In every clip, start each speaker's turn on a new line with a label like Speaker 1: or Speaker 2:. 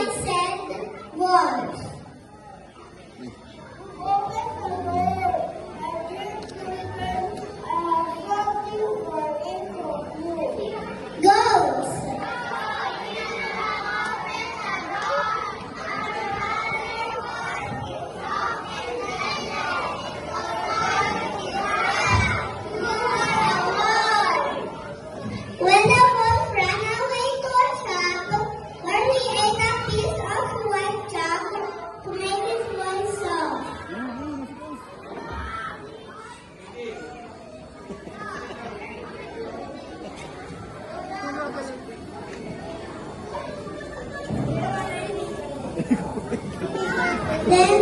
Speaker 1: I said was. Open the door. My dear children, I have something for you. Goats. When the wolf ran away to a shop where he ate a piece of white chocolate to make his voice soft. Then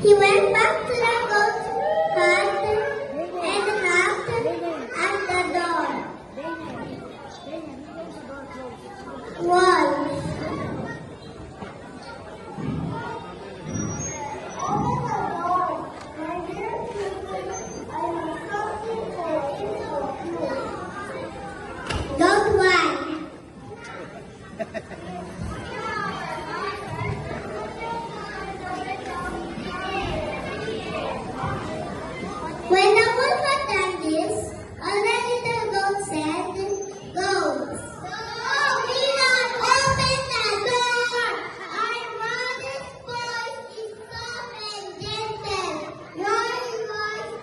Speaker 1: he went back to the goat's hut and knocked at the door. Wolf. Open the door. My dear children, I have something for each of you. Goat one. When the wolf had done this, all the little goats said, Goats, open the door! Our brother's voice is soft and gentle. Your voice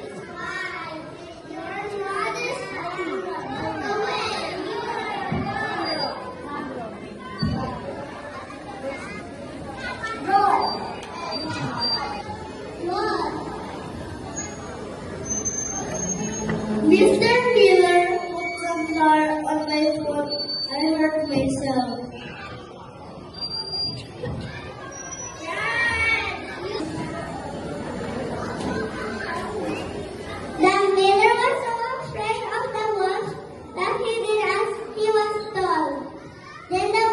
Speaker 1: is wise. Your brother's Mr. Miller put some flour on my foot. I hurt myself. The miller was so afraid of the wolf that he did as he was told. Then the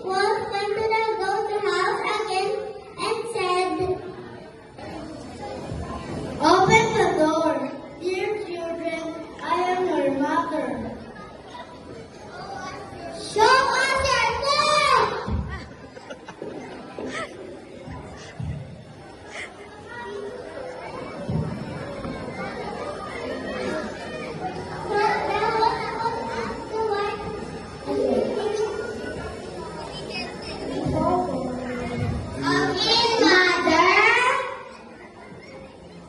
Speaker 1: wolf went to the goat's house again and said, Open the door. Dear children, I am your mother. Show us your foot! Okay, mother.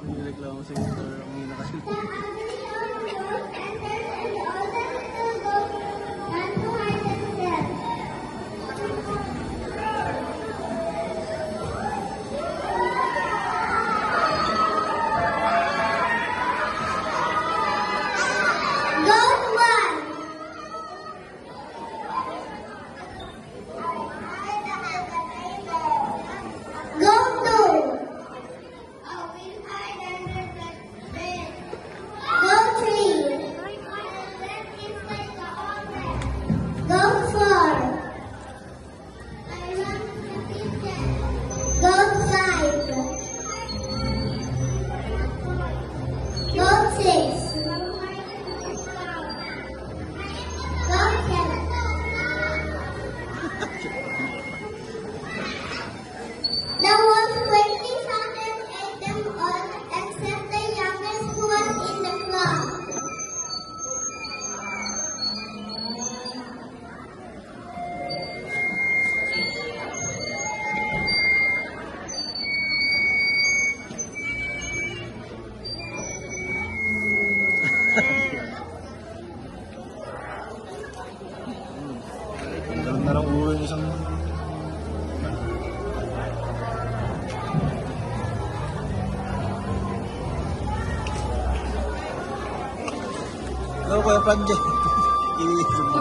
Speaker 2: Nireklamo sa inyo, sir. Ang hina kasi. The wolf quickly found and ate them all except the youngest who was in the flock. Ganun na lang ulo yung isang... Ano ko yung plan dyan? Iisip mo.